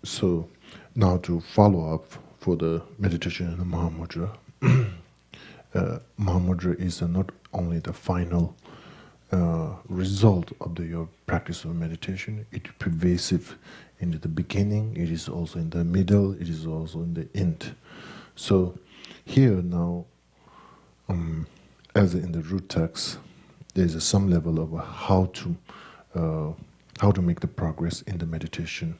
So now to follow up for the meditation in the Mahamudra. Mahamudra is not only the final result of your practice of meditation. It is pervasive into the beginning, it is also in the middle, it is also in the end. So here now, as in the root text, there is some level of how to make the progress in the meditation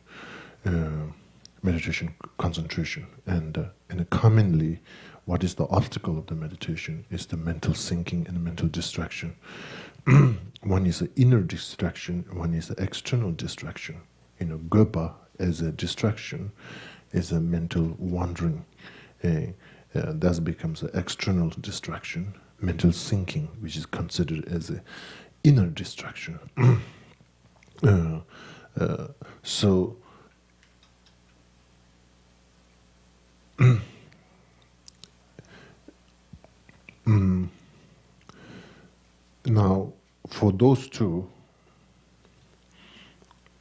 concentration, and commonly what is the obstacle of the meditation is the mental sinking and mental distraction. One is the inner distraction, one is the external distraction. Gopa as a distraction is a mental wandering. That becomes an external distraction. Mental sinking, which is considered as an inner distraction. So now, for those two,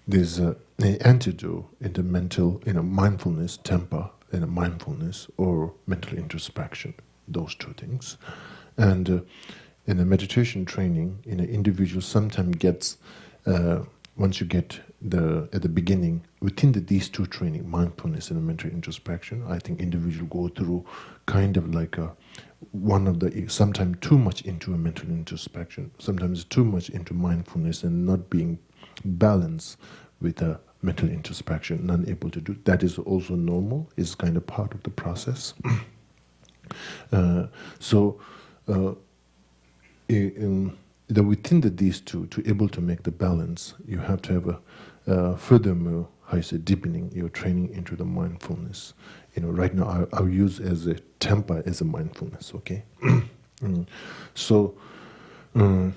there's an antidote in the mental, mindfulness, temper, mindfulness, or mental introspection. Those two things, and in the meditation training, an individual sometimes gets. Once you get at the beginning, within these two training, mindfulness and mental introspection, I think individual go through kind of like sometimes too much into a mental introspection, sometimes too much into mindfulness and not being balanced with a mental introspection, not able to do. That is also normal, is kind of part of the process. Within these two, to able to make the balance, you have to have a furthermore, deepening your training into the mindfulness. Right now I'll use as a temper as a mindfulness. Okay, so in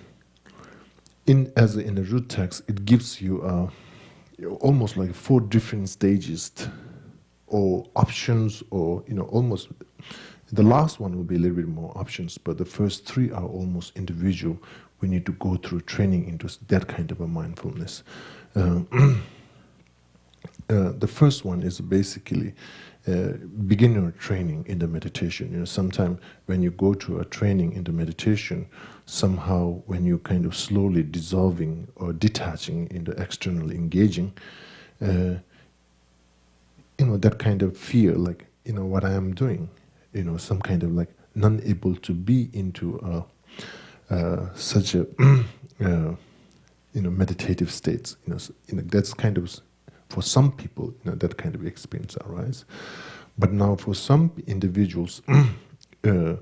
the root text, it gives you almost like 4 different stages or options, or almost. The last one will be a little bit more options, but the first 3 are almost individual. We need to go through training into that kind of a mindfulness. The first one is basically beginner training in the meditation. Sometimes when you go to a training in the meditation, somehow when you kind of slowly dissolving or detaching into external engaging, that kind of fear, like, what I am doing, some kind of like not able to be into such a meditative states. That's kind of, for some people, that kind of experience arise. But now for some individuals, the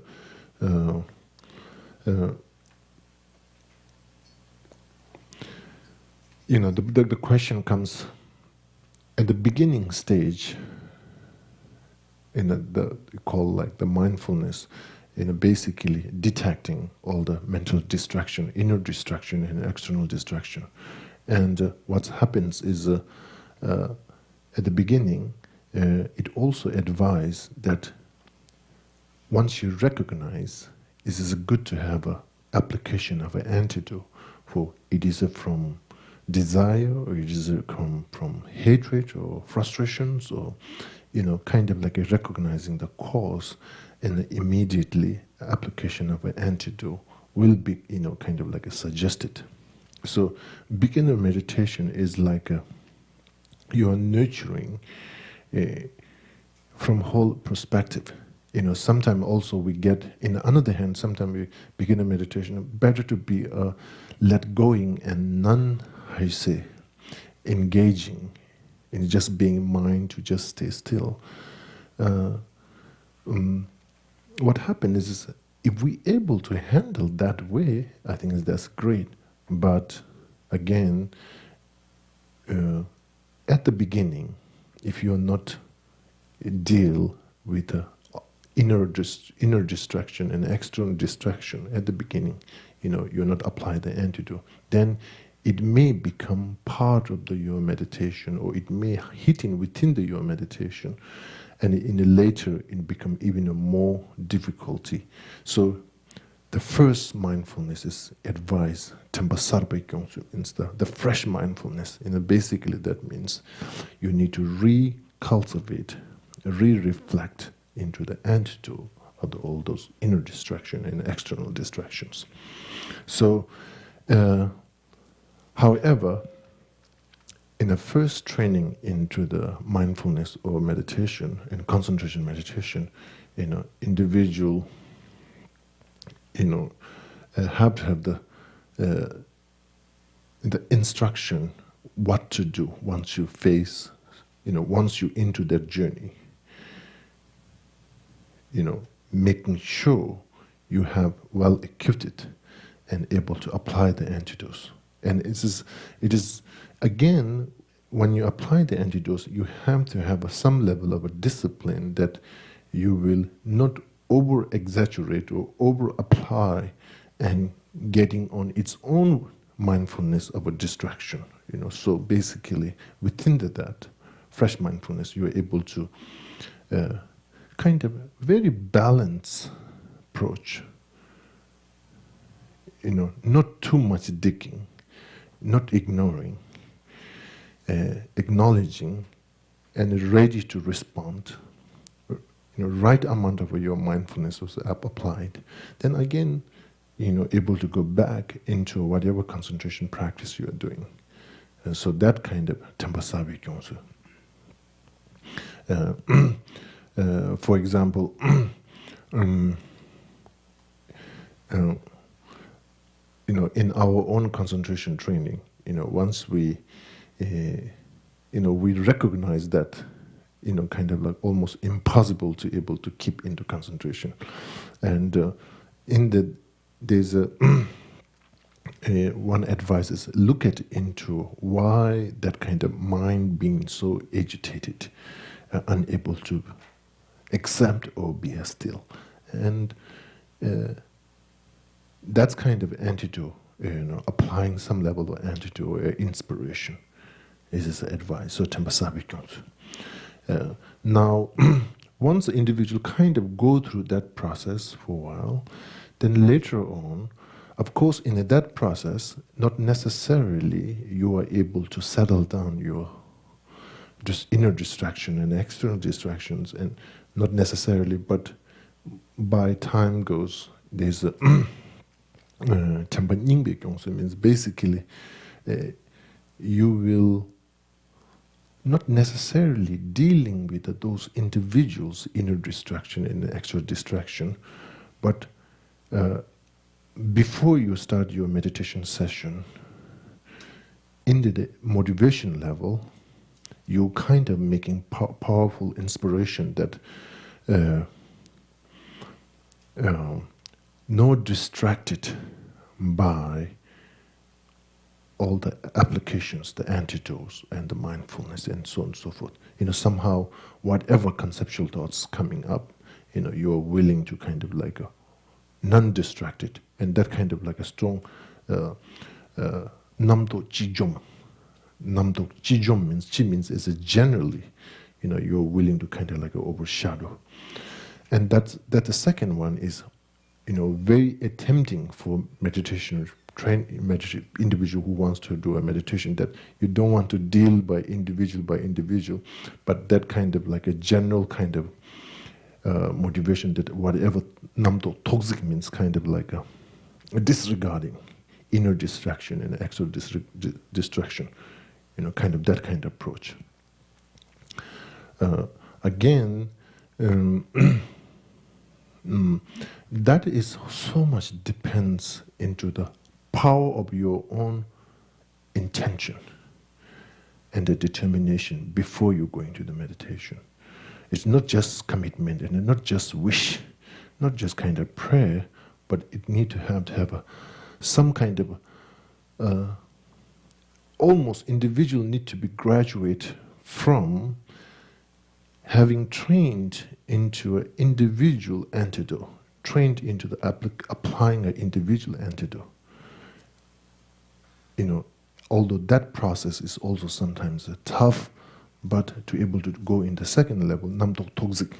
question comes at the beginning stage. Call like the mindfulness, basically detecting all the mental distraction, inner distraction and external distraction. And what happens is at the beginning, it also advises that once you recognize, it is good to have an application of an antidote for it is from desire, or it is from hatred or frustrations, or kind of like recognizing the cause, and immediately application of an antidote will be, kind of like suggested. So beginner meditation is like you are nurturing from whole perspective. Sometimes also we get, in the other hand, sometimes we begin a meditation, better to be let going and engaging in just being mind, to just stay still. What happens is, if we able to handle that way, I think that's great. But again, at the beginning, if you're not deal with inner distraction and external distraction at the beginning, you're not apply the antidote, then it may become part of your meditation, or it may hit in within your meditation, and in the later it become even a more difficulty. So the first mindfulness is advice, tempa sarpa kyongsu, means the fresh mindfulness. Basically that means you need to re-cultivate, re-reflect into the antidote of all those inner distraction and external distractions. So, however, in the first training into the mindfulness or meditation, in concentration meditation, individual, have to have the instruction what to do once you face, once you're into that journey. Making sure you have well equipped and able to apply the antidotes. And it is again, when you apply the antidotes, you have to have some level of a discipline that you will not over-exaggerate or over-apply and getting on its own mindfulness of a distraction. So basically, within that fresh mindfulness, you are able to kind of very balanced approach. Not too much digging, not ignoring, acknowledging, and ready to respond. Right amount of your mindfulness was applied. Then again, able to go back into whatever concentration practice you are doing. And so that kind of tempa sabi kyongsu. For example, in our own concentration training, once we, we recognize that, kind of like almost impossible to able to keep into concentration, and there's one advice is look into why that kind of mind being so agitated, unable to accept or be still, and that's kind of antidote, applying some level of antidote or inspiration is his advice. So tempa sabi kyongsu. Now, once the individual kind of go through that process for a while, then later on, of course, in that process, not necessarily you are able to settle down your just inner distraction and external distractions, and not necessarily, but by time goes, there's a tempa nyingbe kyongsu, means basically you will not necessarily dealing with those individuals' inner distraction and external distraction, but before you start your meditation session, in the motivation level, you're kind of making powerful inspiration that not distracted by all the applications, the antidotes, and the mindfulness, and so on and so forth. Somehow, whatever conceptual thoughts coming up, you're willing to kind of like a non-distracted, and that kind of like a strong namdo chijom. Namdo chijom means, chi means is a generally, you're willing to kind of like overshadow. And that's the second one is, very attempting for meditation individual who wants to do a meditation, that you don't want to deal by individual, but that kind of like a general kind of motivation that whatever namdo toxic means, kind of like a disregarding inner distraction and external distraction, kind of that kind of approach. Again, that is so much depends into the power of your own intention and the determination before you go into the meditation. It's not just commitment and not just wish, not just kind of prayer, but it need to have some kind of almost individual need to be graduate from having trained into an individual antidote, trained into the applying an individual antidote. Although that process is also sometimes tough, but to able to go in the second level, namdo toxic,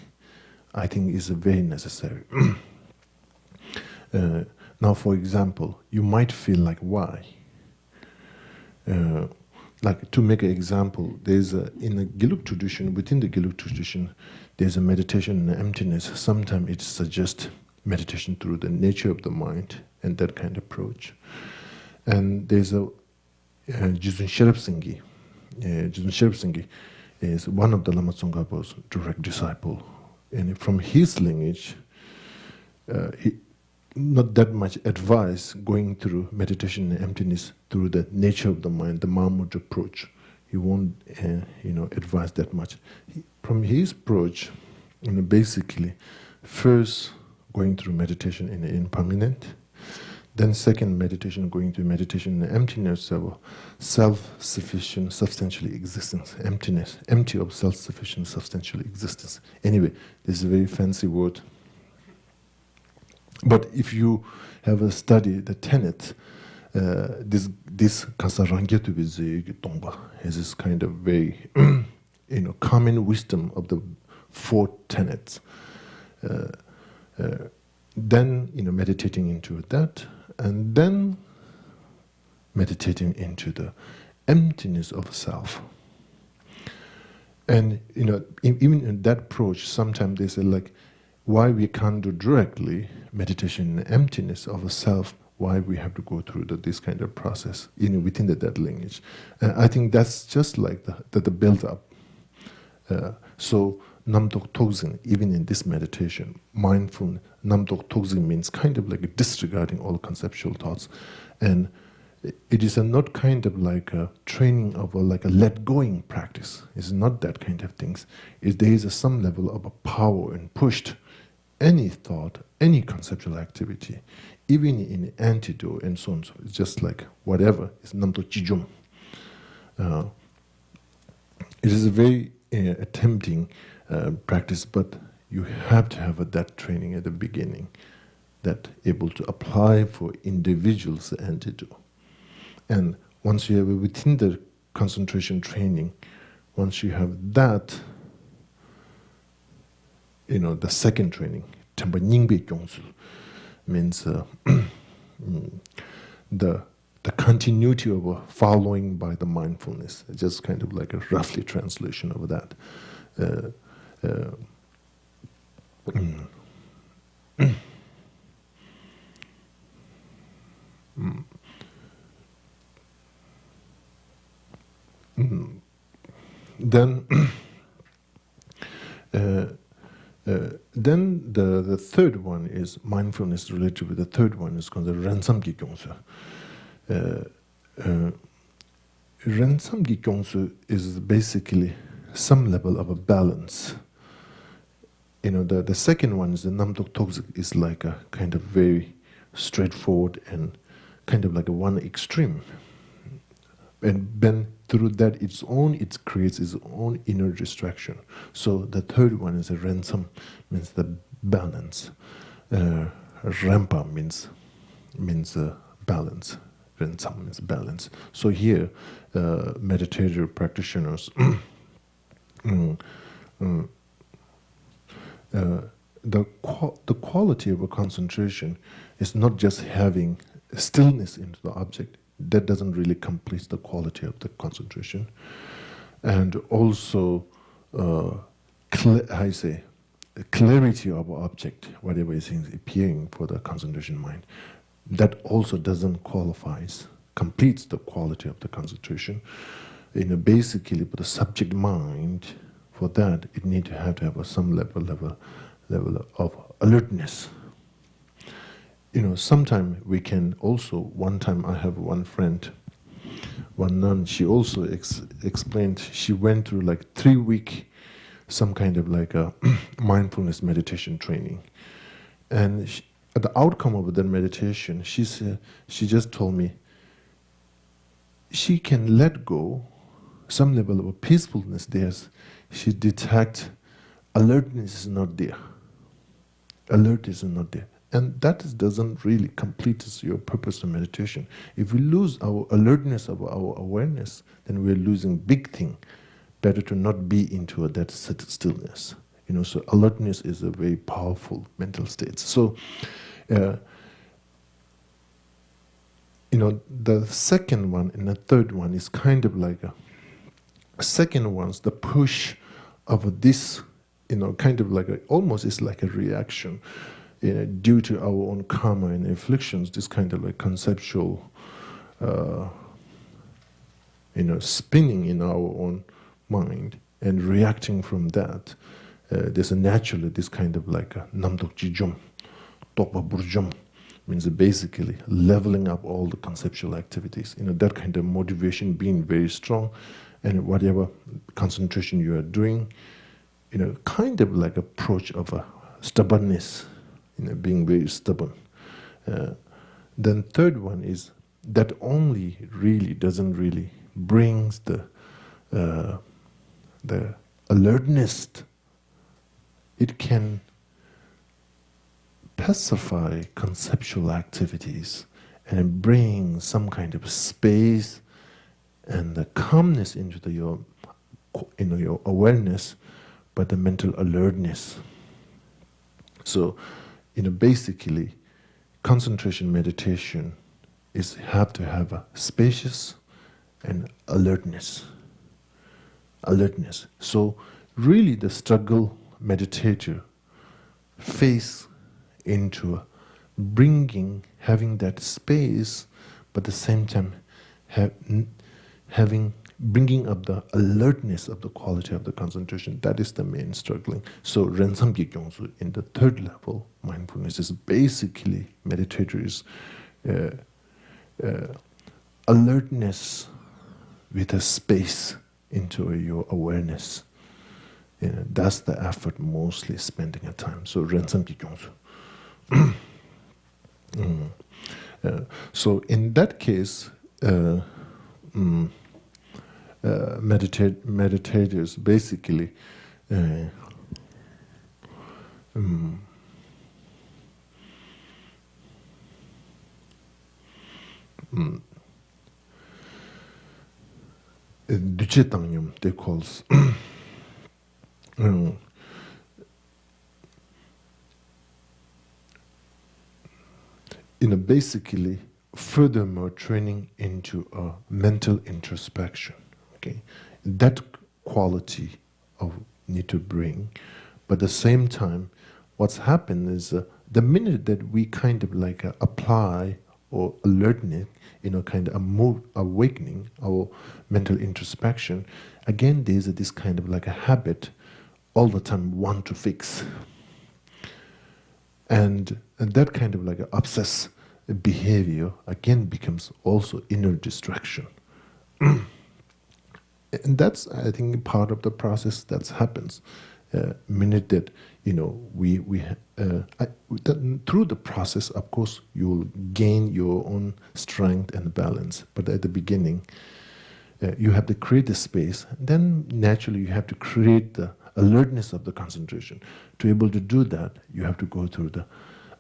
I think is very necessary. Now, for example, you might feel like, why? Like, to make an example, there's in the Gelug tradition, within the Gelug tradition, there's a meditation in emptiness. Sometimes it suggests meditation through the nature of the mind and that kind of approach. And there's a Jizun Sherab Singhi. Jizun Sherab Singhi is one of the Lama Tsongkhapa's direct disciple. And from his lineage, he, not that much advice going through meditation and emptiness through the nature of the mind, the Mahamudra approach. He won't, advise that much. From his approach, basically, first going through meditation in the impermanent, then second meditation going through meditation in the emptiness of self-sufficient, substantial existence, emptiness, empty of self-sufficient, substantial existence. Anyway, this is a very fancy word. But if you have a study the tenet, this Kasarangyetu Tongba has this kind of very common wisdom of the four tenets. Then meditating into that, and then meditating into the emptiness of self. And even in that approach, sometimes they say like, why we can't do directly meditation in the emptiness of a self, why we have to go through this kind of process within that lineage. I think that's just like the build-up. So Namtok Togzin, even in this meditation, mindful Namtok Togzin means kind of like disregarding all conceptual thoughts. And it is not kind of like a training of like a let-going practice. It's not that kind of things. There is some level of a power and pushed any thought, any conceptual activity, even in antidote and so on. So it's just like whatever. It's namto chijum. It is a very tempting practice, but you have to have that training at the beginning, that able to apply for individuals the antidote. And once you have within the concentration training, once you have that, the second training, Tempa Nyingbe Gyongsu, means the continuity of following by the mindfulness. It's just kind of like a roughly translation of that. Then the third one is mindfulness related with the third one is called the Ransamgi Gyongsu. Ransamgi Gyongsu is basically some level of a balance. The second one is the Namtok Togzik is like a kind of very straightforward and kind of like a one extreme. And then through that it creates its own inner distraction. So the third one is a ransom, means the balance. Rampa means balance. Ransom means balance. So here, meditative practitioners, the quality of a concentration is not just having stillness into the object. That doesn't really complete the quality of the concentration. And also, clarity of object, whatever is appearing for the concentration mind, that also doesn't completes the quality of the concentration. Basically, for the subject mind, for that, it needs to have some level of alertness. Sometimes we can also, one time I have one friend, one nun, she also explained, she went through like 3-week, some kind of like a mindfulness meditation training. And at the outcome of that meditation, she just told me, she can let go some level of peacefulness there. She detect alertness is not there. Alertness is not there. And that doesn't really complete your purpose of meditation. If we lose our alertness of our awareness, then we're losing big thing. Better to not be into that stillness. So alertness is a very powerful mental state. So the second one and the third one is kind of like a second one's the push of this, kind of like almost is like a reaction, due to our own karma and afflictions. This kind of like conceptual, spinning in our own mind and reacting from that. There's a naturally this kind of like a namdok jijom, topa burjom, means basically leveling up all the conceptual activities. That kind of motivation being very strong, and whatever concentration you are doing, kind of like approach of a stubbornness, being very stubborn. Then third one is that only really doesn't really brings the alertness. It can pacify conceptual activities and bring some kind of space and the calmness into your awareness, but the mental alertness. So, basically, concentration meditation is have to have a spacious and alertness. So, really, the struggle meditator face into having that space, but at the same time bringing up the alertness of the quality of the concentration. That is the main struggling. So Rensam Gyongsu in the third level mindfulness is basically meditators alertness with a space into your awareness. That's the effort mostly spending a time. So Rensam Gyongsu. So in that case, meditators basically Duchetanyum they calls basically furthermore training into a mental introspection. Okay, that quality of need to bring, but at the same time, what's happened is the minute that we kind of like apply or alertness, kind of awakening our mental introspection, again there's this kind of like a habit all the time want to fix, and that kind of like obsess behavior again becomes also inner distraction. And that's, I think, part of the process that happens. Minute that through the process, of course, you will gain your own strength and balance. But at the beginning, you have to create the space. Then naturally, you have to create the alertness of the concentration. To be able to do that, you have to go through the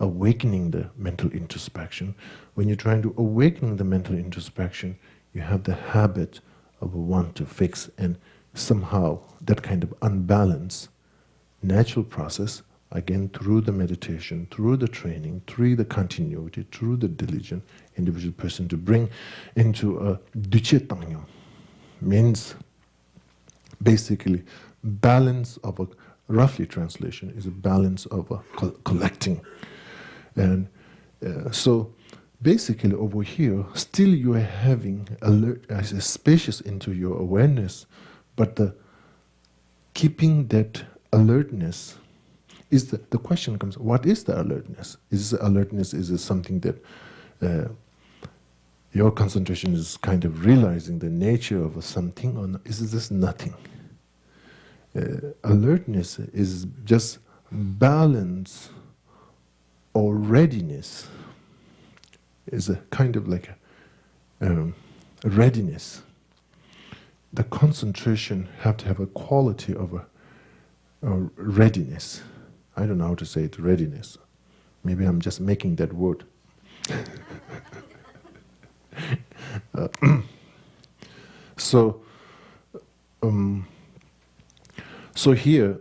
awakening the mental introspection. When you're trying to awaken the mental introspection, you have the habit of a want to fix, and somehow that kind of unbalance, natural process, again through the meditation, through the training, through the continuity, through the diligent individual person to bring into a duchetanyam, means basically balance of a, roughly translation is a balance of a collecting. And so basically over here, still you are having alert, as a spacious into your awareness, but the keeping that alertness is the question comes, what is the alertness? Is the alertness, is it something that your concentration is kind of realizing the nature of something, or is it just nothing? Alertness is just balance or readiness, is a kind of like a readiness. The concentration have to have a quality of a readiness. I don't know how to say it, readiness. Maybe I'm just making that word. So here,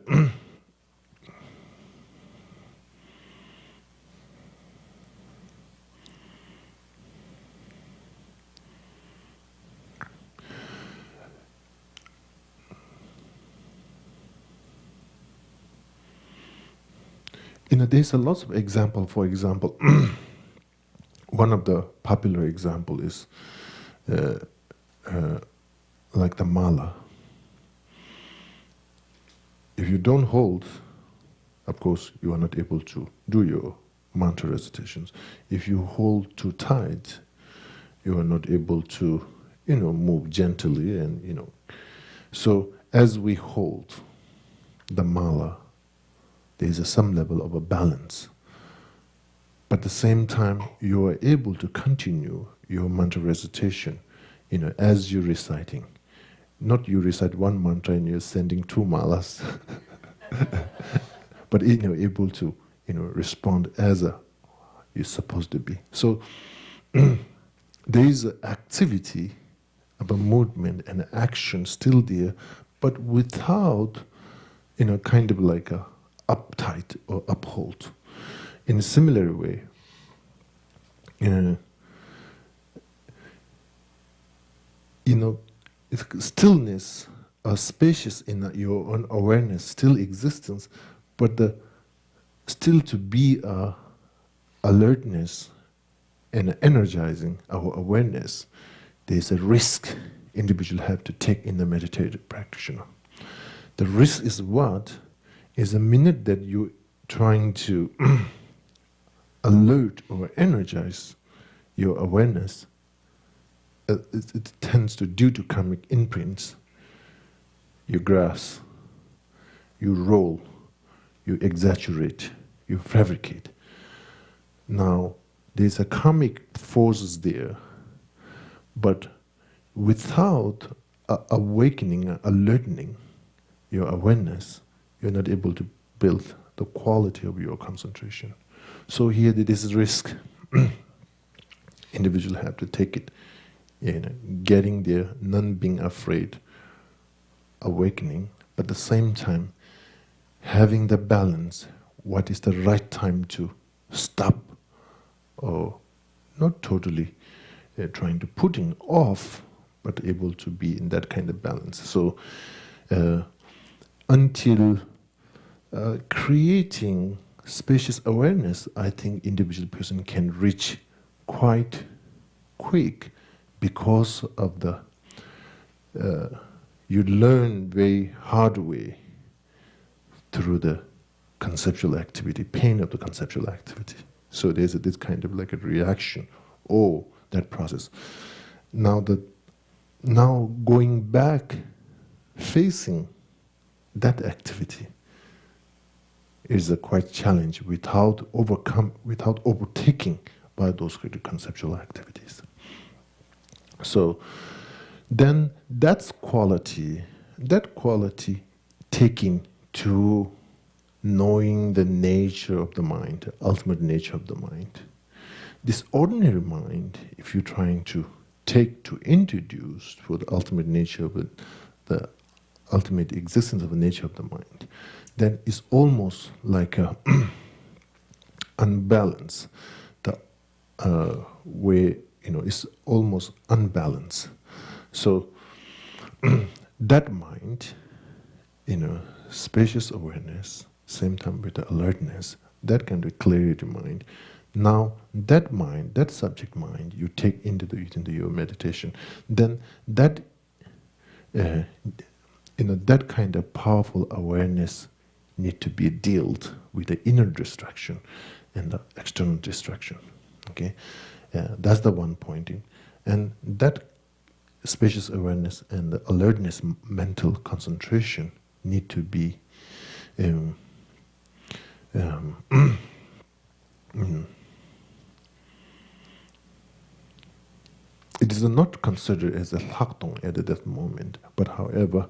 There's a lot of example. For example, one of the popular example is uh, like the mala. If you don't hold, of course, you are not able to do your mantra recitations. If you hold too tight, you are not able to, move gently and. So as we hold the mala, there is some level of a balance. But at the same time, you are able to continue your mantra recitation, as you're reciting. Not you recite one mantra and you're sending 2 malas, but able to respond as you're supposed to be. So there is an activity of a movement and action still there, but without kind of like a uptight or uphold. In a similar way, stillness or spacious in your own awareness, still existence, but still to be alertness and energizing our awareness, there's a risk individual have to take in the meditative practitioner. The risk is what? Is a minute that you're trying to alert or energize your awareness, it tends to, due to karmic imprints, you grasp, you roll, you exaggerate, you fabricate. Now, there's a karmic forces there, but without awakening, alerting your awareness, you're not able to build the quality of your concentration. So here there is risk. Individual have to take it, getting there, non being afraid, awakening, but at the same time having the balance, what is the right time to stop, or not totally trying to putting off, but able to be in that kind of balance. So until creating spacious awareness, I think individual person can reach quite quick, because of the you learn very hard way through the conceptual activity, pain of the conceptual activity. So there's this kind of like a reaction, that process. Now going back, facing that activity is a quite challenge without overtaking by those conceptual activities. So then that quality taking to knowing the nature of the mind, the ultimate nature of the mind. This ordinary mind, if you're trying to introduce for the ultimate nature of it, the ultimate existence of the nature of the mind, then it's almost like a unbalanced. The way it's almost unbalanced. So that mind, spacious awareness, same time with the alertness, that kind of clarity mind. Now that mind, that subject mind, you take into your meditation, then that that kind of powerful awareness need to be dealt with the inner distraction and the external distraction. Okay, that's the one pointing, and that spacious awareness and the alertness, mental concentration need to be it is not considered as a lakdong at that moment, but however,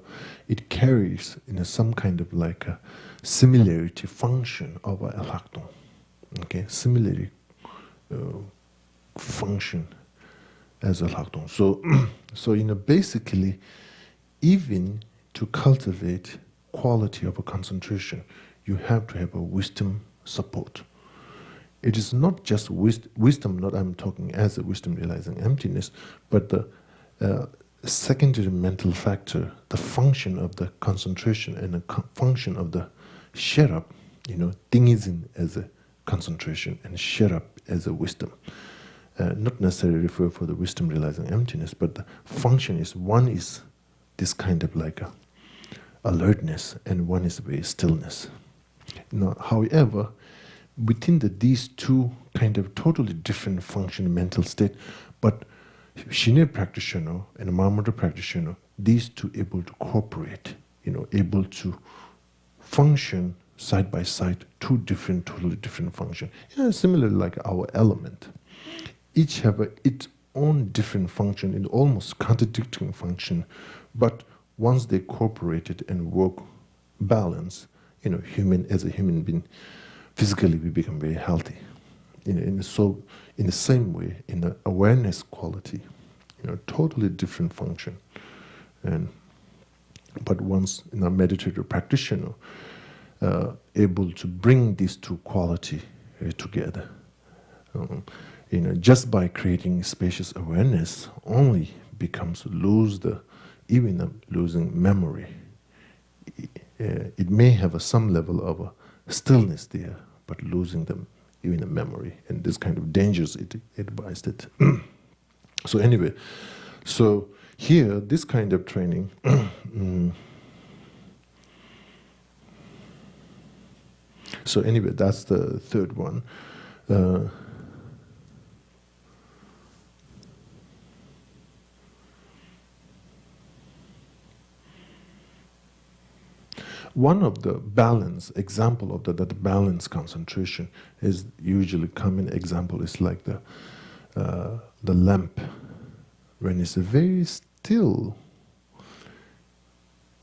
it carries some kind of like a similarity function of a lakdong. Okay, similarity function as a lakdong. So basically, even to cultivate quality of a concentration, you have to have a wisdom support. It is not just wisdom, not I'm talking as a wisdom realizing emptiness, but the secondary mental factor, the function of the concentration and the function of the sherab, Thingism as a concentration and shut up as a wisdom. Not necessarily refer for the wisdom realizing emptiness, but the function is one is this kind of like a alertness, and one is very stillness. However, within these two kind of totally different function mental state, but Shine practitioner and Mahamudra practitioner, these two able to cooperate, able to function side by side, two different, totally different function. Similarly like our element. Each have its own different function, in almost contradicting function, but once they cooperated and work balance, as a human being, physically we become very healthy. In the same way, in the awareness quality, totally different function. But once a meditative practitioner able to bring these two quality together, just by creating spacious awareness, only becomes even losing memory. It may have some level of stillness there, but losing them even a memory, and this kind of dangers it advised it. So anyway, so here this kind of training. So anyway, that's the third one. One of the example of that balance concentration is usually common example is like the lamp. When it's very still,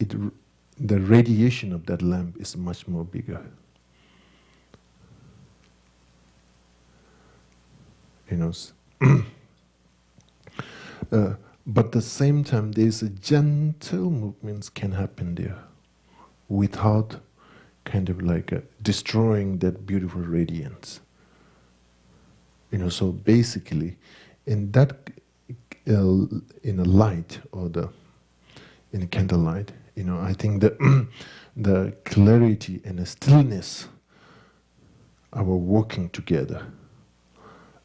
the radiation of that lamp is much more bigger. But at the same time, there's a gentle movements can happen there, without kind of like destroying that beautiful radiance. So basically, in that in a light or in a candlelight, I think that the clarity and the stillness are working together.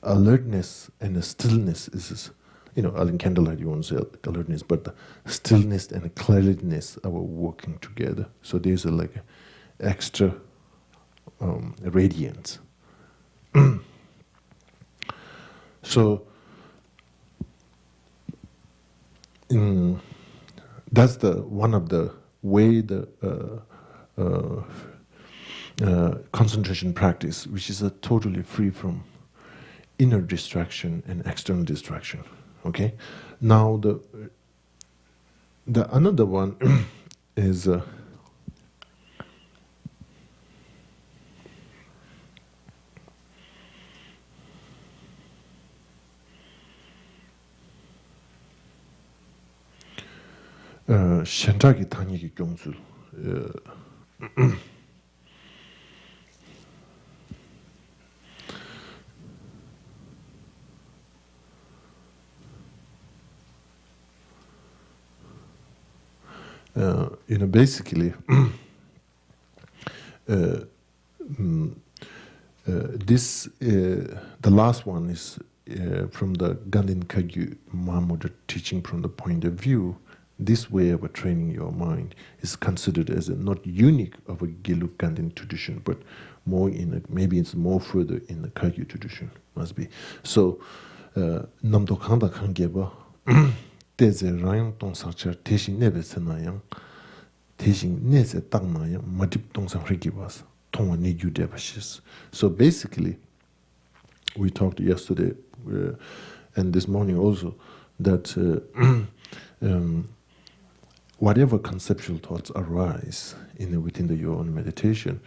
Alertness and the stillness is, in candlelight you won't say alertness, but the stillness and the clariness are working together. So there's like extra radiance. So that's one of the way the concentration practice, which is totally free from inner distraction and external distraction. Okay, now the another one is Shantaki Tanyiki Gyongsul. Basically, this the last one is from the Gandhin Kagyu Mahamudra teaching from the point of view. This way of training your mind is considered as not unique of a Geluk Gandhin tradition, but more maybe it's more further in the Kagyu tradition, must be. So, Namdo Khanda Khangeba, Teze Rayang Tong Sarchar, Teshin Nebe Senayang, Teshin Neze Tangmayang, Madip Tong Sang Rikibas, Tonga Niju Debashis. So basically, we talked yesterday and this morning also that whatever conceptual thoughts arise within your own meditation,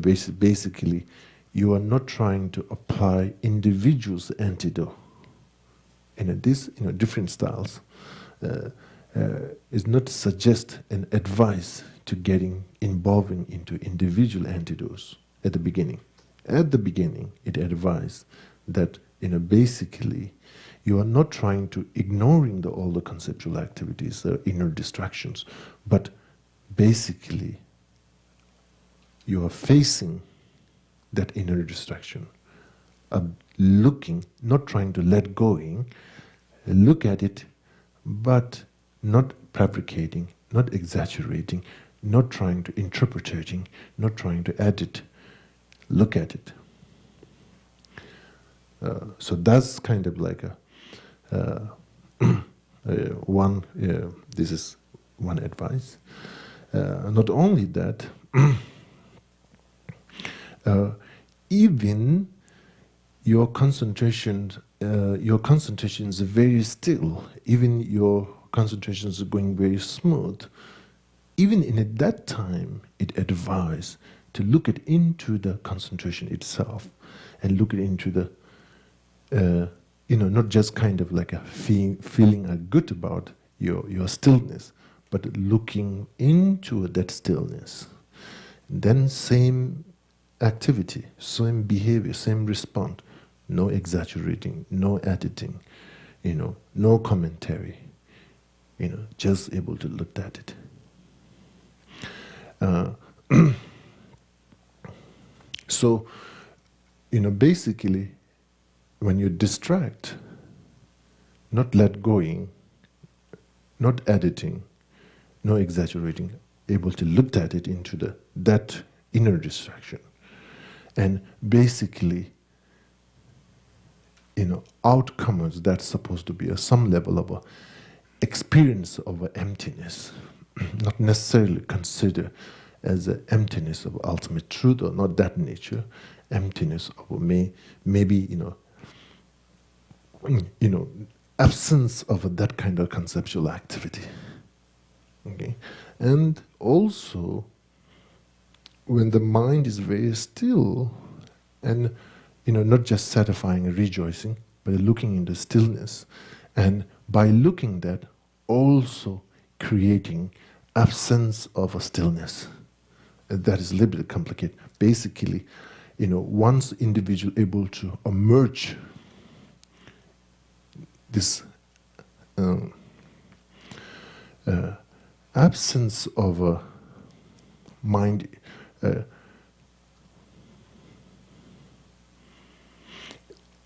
basically, you are not trying to apply individual's antidote. This, different styles is not suggest an advice to involving into individual antidotes at the beginning. At the beginning, it advised that, basically, you are not trying to ignoring all the conceptual activities, the inner distractions, but basically you are facing that inner distraction. Looking, not trying to let going, look at it, but not fabricating, not exaggerating, not trying to interpreting, not trying to edit. Look at it. So that's kind of like this is one advice. Not only that, even your concentration is very still, even your concentration is going very smooth. Even in that time, it advised to look into the concentration itself and look into the not just kind of like a feeling good about your stillness, but looking into that stillness. Then same activity, same behavior, same response, no exaggerating, no editing, no commentary, just able to look at it. So, basically, when you distract, not let going, not editing, no exaggerating, able to look at it into that inner distraction, and basically, outcomes that's supposed to be some level of a experience of a emptiness, not necessarily consider as an emptiness of ultimate truth or not that nature, emptiness of maybe absence of that kind of conceptual activity. Okay, and also when the mind is very still and not just satisfying and rejoicing, but looking into stillness, and by looking that also creating absence of a stillness. That is a little bit complicated. Basically, once individual able to emerge this absence of a mind,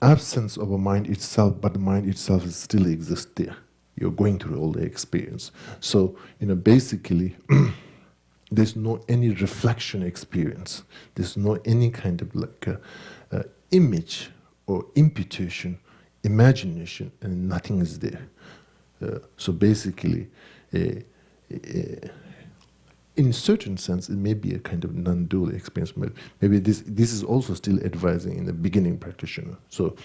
absence of a mind itself, but the mind itself still exists there. You're going through all the experience. So, basically, there's no any reflection experience. There's no any kind of like image or imputation, imagination, and nothing is there. So basically, in certain sense, it may be a kind of non-dual experience. But maybe this is also still advising in the beginning practitioner. So.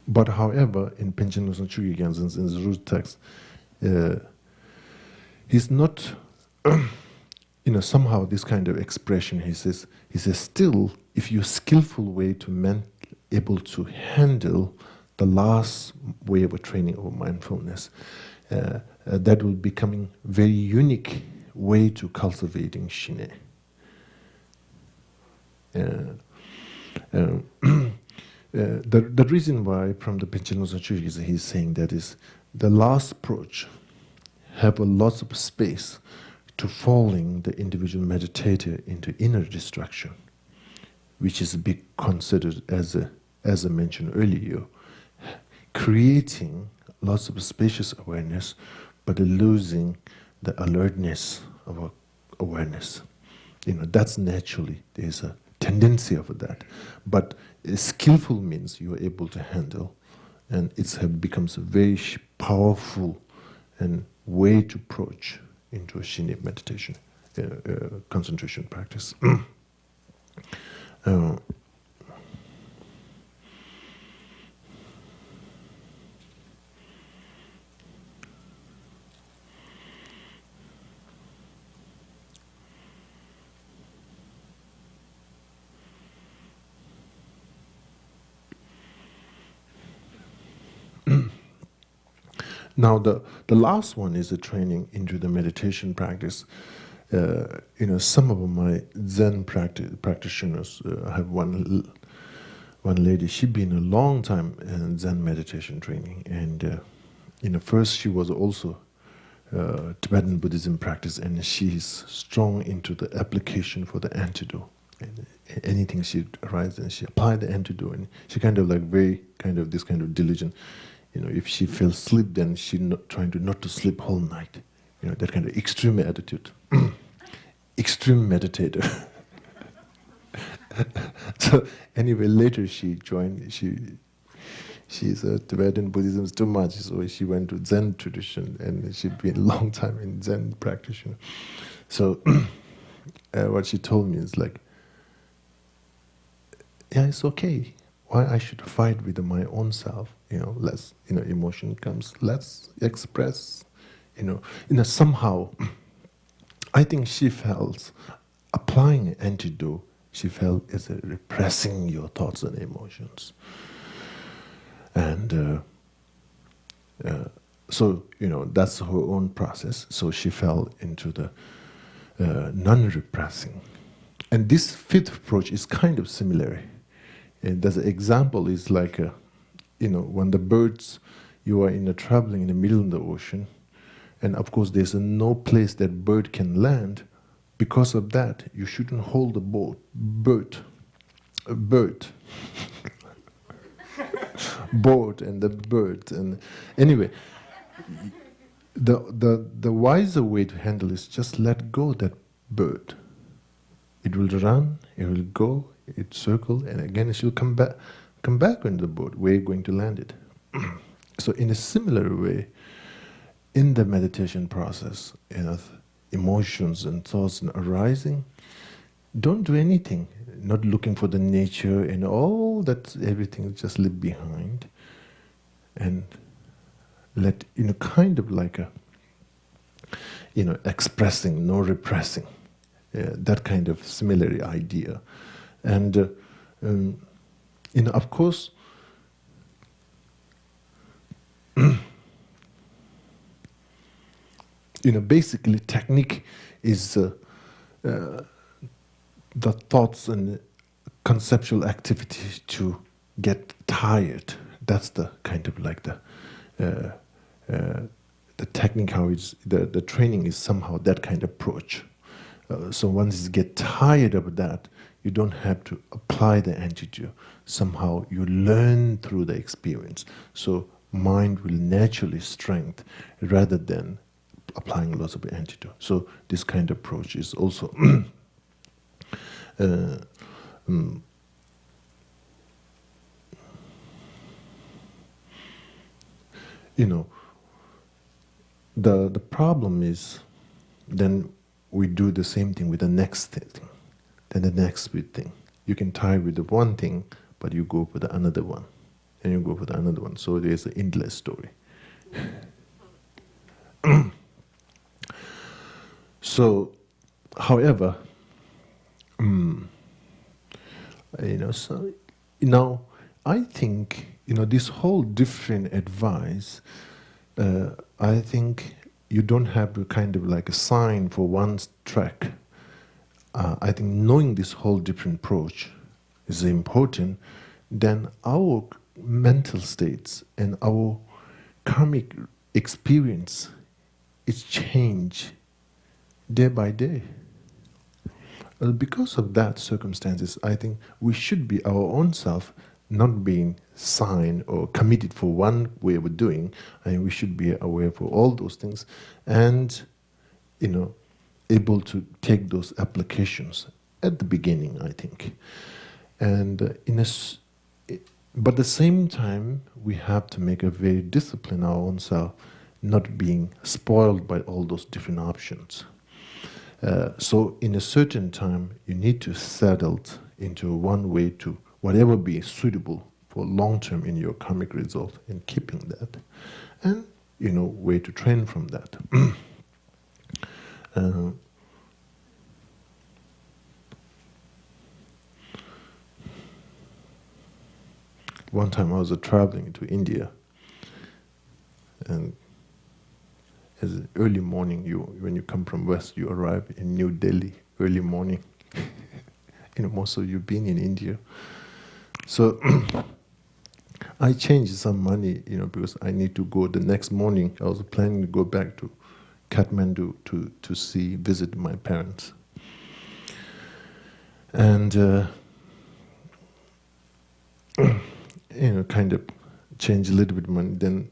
But however, in Panchen Losang Chugye Gyaltsen's in his root text, he's not, somehow this kind of expression, he says still, if you're skillful way to able to handle the last way of a training of mindfulness, that will becoming very unique way to cultivating Shine. The reason why from the Panchen Losang Chugye is he's saying that is the last approach have a lot of space to falling the individual meditator into inner distraction, which is considered as I mentioned earlier, creating lots of spacious awareness, but losing the alertness of awareness. That's naturally there's a tendency of that, but skillful means you are able to handle, and it becomes a very powerful and way to approach into a Shine meditation, concentration practice. Now, the last one is a training into the meditation practice. Some of my Zen practitioners have one one lady, she'd been a long time in Zen meditation training, and first she was also Tibetan Buddhism practice, and she's strong into the application for the antidote. And anything she arrives and she applied the antidote, and she kind of like very kind of this kind of diligent. If she feels sleep, then she trying to not to sleep whole night. That kind of extreme attitude, extreme meditator. So anyway, later she joined. She's a Tibetan Buddhism too much, so she went to Zen tradition, and she'd been a long time in Zen practitioner. So what she told me is like, yeah, it's okay. Why I should fight with my own self? Let's emotion comes. Let's express. Somehow, I think she felt applying an antidote. She felt is repressing your thoughts and emotions, and so that's her own process. So she fell into the non-repressing, and this fifth approach is kind of similar. And the example is like, when the birds, you are traveling in the middle of the ocean, and of course there's no place that bird can land. Because of that, you shouldn't hold the boat, boat, and the bird. And anyway, the wiser way to handle is just let go that bird. It will run, it will go, it circle, and again it will come back on the boat. Where are you going to land it? So in a similar way, in the meditation process, emotions and thoughts arising, don't do anything. Not looking for the nature and all that, everything just leave behind, and let kind of like a expressing, no repressing, that kind of similar idea, and of course. Basically, technique is the thoughts and conceptual activity to get tired. That's the kind of like the technique. How it's the training is somehow that kind of approach. So once you get tired of that, you don't have to apply the antidote. Somehow you learn through the experience. So mind will naturally strengthen rather than applying lots of antidote. So this kind of approach is also the problem is then we do the same thing with the next thing, then the next big thing. You can tie with the one thing, but you go for the another one, and you go for the another one. So there's an endless story. So, however, so now I think this whole different advice. I think you don't have a kind of like a sign for one track. I think knowing this whole different approach is important. Then our mental states and our karmic experience is changed day by day. Because of that circumstances, I think we should be our own self, not being signed or committed for one way of doing. I mean, we should be aware for all those things, and able to take those applications at the beginning, I think. And but at the same time, we have to make a very discipline our own self, not being spoiled by all those different options. So in a certain time, you need to settle into one way to whatever be suitable for long term in your karmic result, and keeping that, and way to train from that. One time I was traveling to India, and as early morning, when you come from West, you arrive in New Delhi early morning. Most of you been in India. So I changed some money, because I need to go the next morning. I was planning to go back to Kathmandu to visit my parents. And, kind of changed a little bit money. Then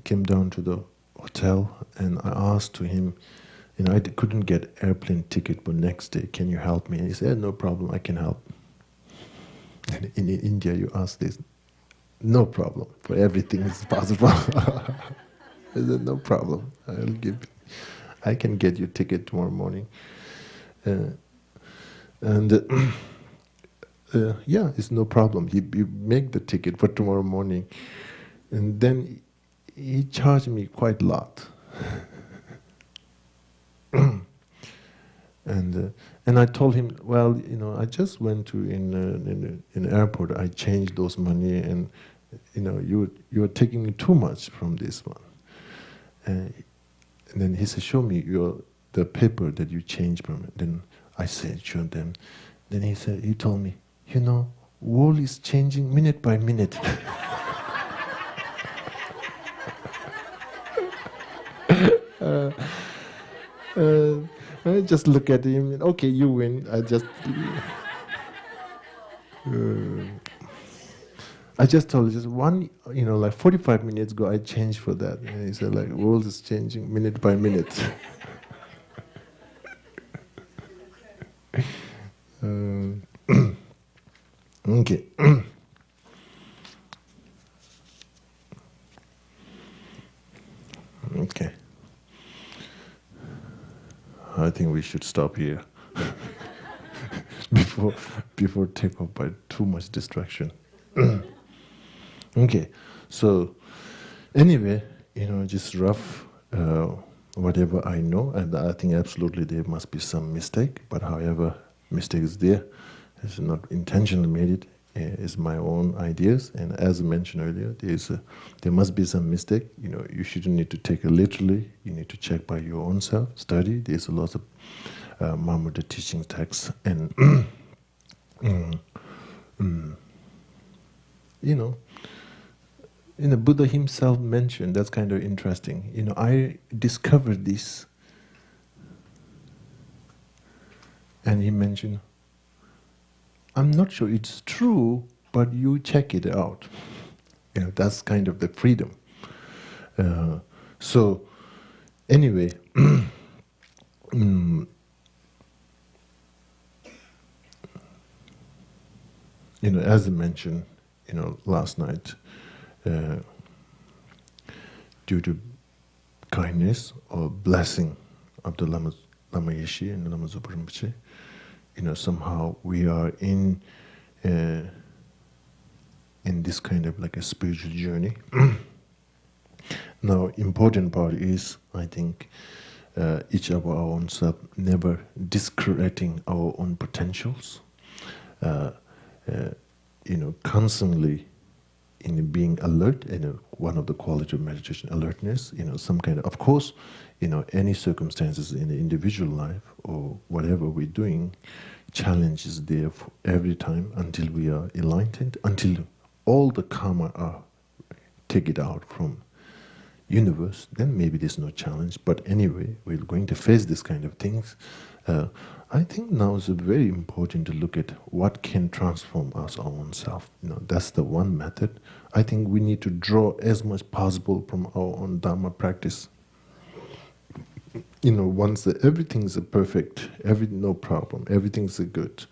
came down to the hotel and I asked to him, I couldn't get airplane ticket, but next day, can you help me? And he said, no problem, I can help. And in India, you ask this, no problem, for everything is possible. I said, no problem, I can get you ticket tomorrow morning. Yeah, it's no problem. You make the ticket for tomorrow morning. And then he charged me quite a lot. And I told him, well, I just went to in airport. I changed those money, and you're taking me too much from this one. And then he said, show me the paper that you changed from it. Then I said, show them. Then he told me, world is changing minute by minute. I just look at him and, okay, you win. I just told you, just one, like 45 minutes ago, I changed for that. And he said, like, world is changing minute by minute. Okay. Okay. I think we should stop here before take up by too much distraction. Okay, so anyway, just rough whatever I know, and I think absolutely there must be some mistake, but however mistake is there, it's not intentionally made it, it's my own ideas, and as I mentioned earlier, there must be some mistake. You shouldn't need to take it literally, you need to check by your own self, study. There's a lot of Mahamudra teaching texts, and the Buddha himself mentioned, that's kind of interesting. I discovered this, and he mentioned, I'm not sure it's true, but you check it out. That's kind of the freedom. So, anyway, as I mentioned, last night, due to kindness or blessing of the Lama Yeshe and the Lama Zopa Rinpoche, somehow we are in this kind of like a spiritual journey. Now, important part is, I think, each of our own self never discrediting our own potentials, constantly being alert, one of the quality of meditation, alertness, some kind of course, any circumstances in the individual life or whatever we're doing, challenge is there for every time until we are enlightened, until all the karma are taken out from universe, then maybe there's no challenge. But anyway, we're going to face this kind of things. I think now is very important to look at what can transform us, our own self. That's the one method. I think we need to draw as much possible from our own Dharma practice. Once everything's perfect, no problem, everything's good.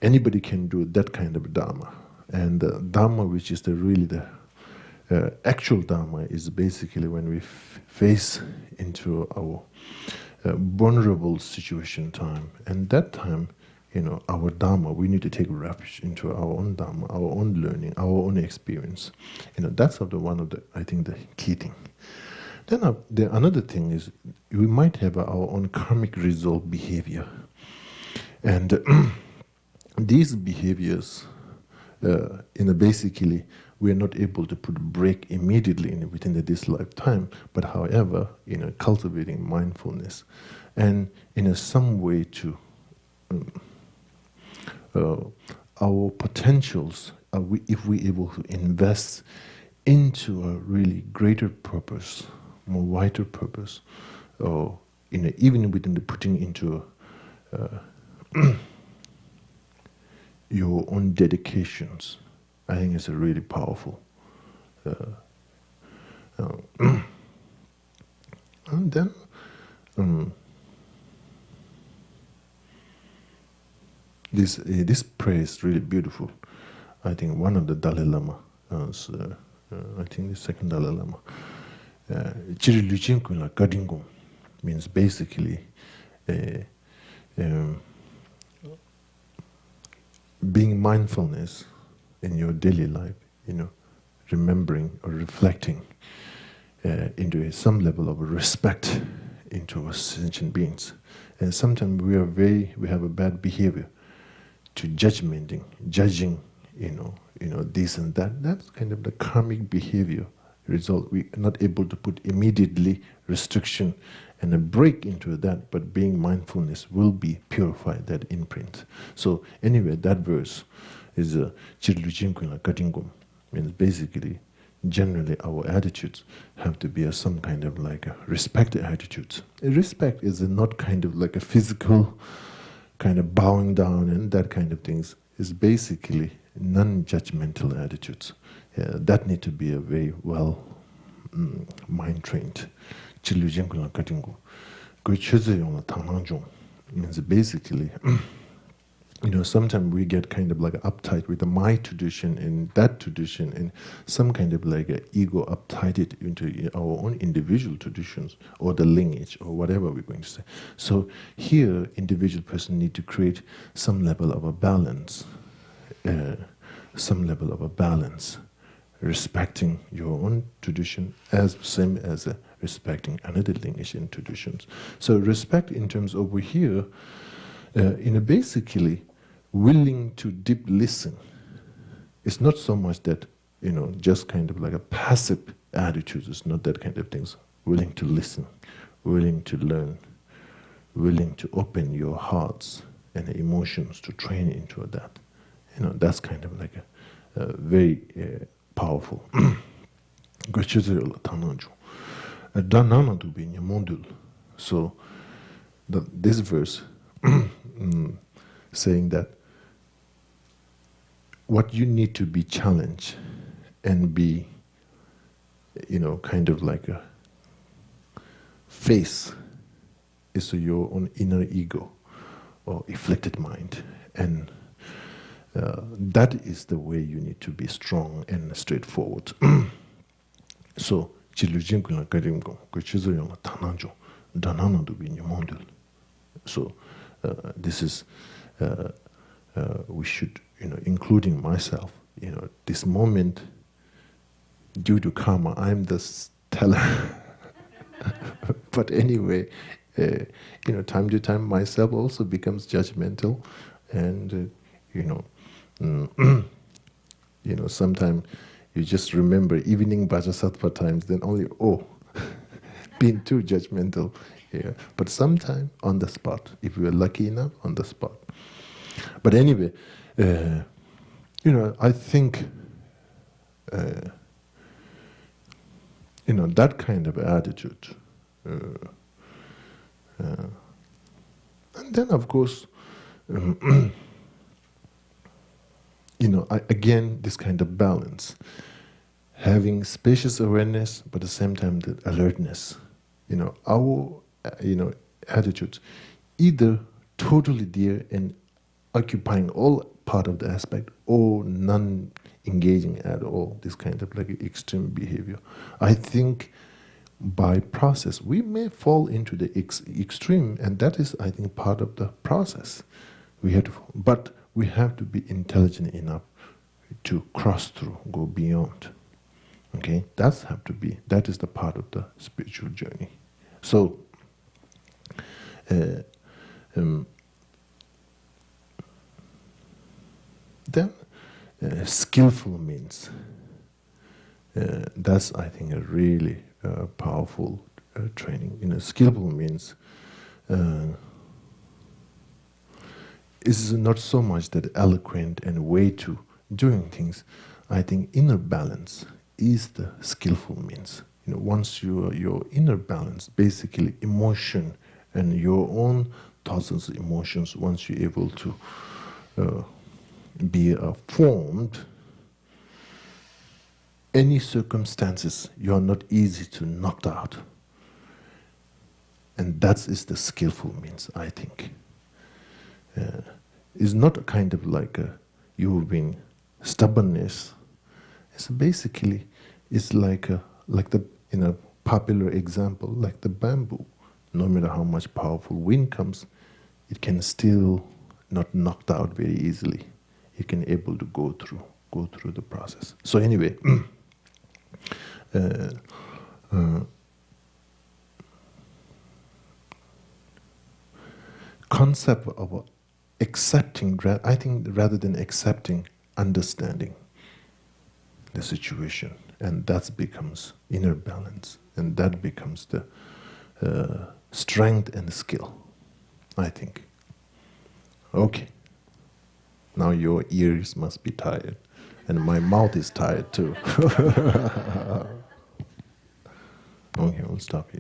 Anybody can do that kind of Dharma. And Dharma, which is really the actual Dharma, is basically when we face into our vulnerable situation time. And that time, our Dharma, we need to take refuge into our own Dharma, our own learning, our own experience. That's one of the, I think, the key thing. Then another thing is, we might have our own karmic resolve behavior. And these behaviors, basically, we are not able to put a break immediately within this lifetime, but however, cultivating mindfulness and in some way to our potentials, if we're able to invest into a really greater purpose, more wider purpose, or even within the putting into your own dedications, I think it's a really powerful. And then this prayer is really beautiful. I think one of the Dalai Lama, I think the second Dalai Lama, Chiri Luchinkun la Kadingum means basically being mindfulness in your daily life, remembering or reflecting into some level of respect into our sentient beings. And sometimes we have a bad behavior to judging, this and that. That's kind of the karmic behavior result. We're not able to put immediately restriction and a break into that, but being mindfulness will be purify that imprint. So anyway, that verse is Chirluchinkun Katingum, means basically generally our attitudes have to be some kind of like a respect attitudes. Respect is not kind of like a physical kind of bowing down and that kind of things. Is basically non-judgmental attitudes. That need to be a very well mind-trained. Means basically, sometimes we get kind of like uptight with the my tradition and that tradition, and some kind of like a ego uptight it into our own individual traditions or the lineage or whatever we're going to say. So here, individual person need to create some level of a balance, respecting your own tradition as same as respecting another lineage and traditions. So respect in terms over here, basically willing to deep listen. It's not so much that, just kind of like a passive attitude. It's not that kind of things. Willing to listen, willing to learn, willing to open your hearts and emotions to train into that. That's kind of like a very powerful. So this verse saying that what you need to be challenged and be, kind of like a face is your own inner ego or afflicted mind, and that is the way you need to be strong and straightforward. So, so this is we should, including myself, this moment, due to karma, I'm the teller. But anyway, time to time, myself also becomes judgmental, and sometimes you just remember evening Bhajasattva times, then only, being too judgmental. Yeah. But sometimes on the spot, if you are lucky enough, on the spot. But anyway, I think, that kind of attitude. And then, of course, again, this kind of balance. Having spacious awareness, but at the same time, the alertness. Our, attitudes, either totally there and occupying all part of the aspect, or non-engaging at all, this kind of like extreme behavior. I think by process, we may fall into the extreme, and that is, I think, part of the process. But we have to be intelligent enough to cross through, go beyond. Okay, that is the part of the spiritual journey. So, then skillful means, that's, I think, a really powerful training. Skillful means It's not so much that eloquent and way to doing things. I think inner balance is the skillful means. Once your inner balance, basically emotion and your own thoughts and emotions, once you're able to be formed, any circumstances, you are not easy to knock out. And that is the skillful means, I think. It's not a kind of like you've been stubbornness. It's basically, it's like the, in a popular example, like the bamboo. No matter how much powerful wind comes, it can still not knocked out very easily. You can able to go through the process. So anyway, concept of accepting, I think rather than accepting, understanding the situation, and that becomes inner balance, and that becomes the strength and skill, I think. Okay, now your ears must be tired, and my mouth is tired too. Okay, we'll stop here.